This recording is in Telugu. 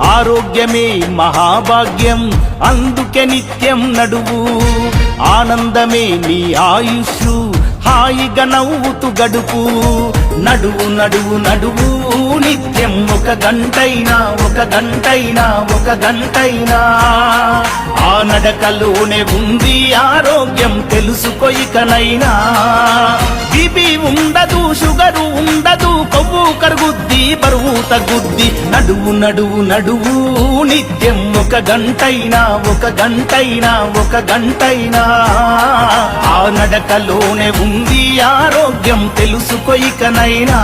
ఆరోగ్యమే మహాభాగ్యం అందుకే నిత్యం నడువు ఆనందమే నీ ఆయుష్షు హాయిగా నవ్వుతూ గడుపు నడువు నడువు నడువు నిత్యం ఒక గంటైనా ఆ నడకలోనే ఉంది ఆరోగ్యం తెలుసుకో ఇకనైనా బీపీ ఉండదు షుగరు ఉండదు కొవ్వు కరుగుద్ది బరువు తగ్గుద్ది నడువు నడువు నడువు నిత్యం ఒక గంటైనా ఆ నడకలోనే ఉంది ఆరోగ్యం తెలుసుకో ఇకనైనా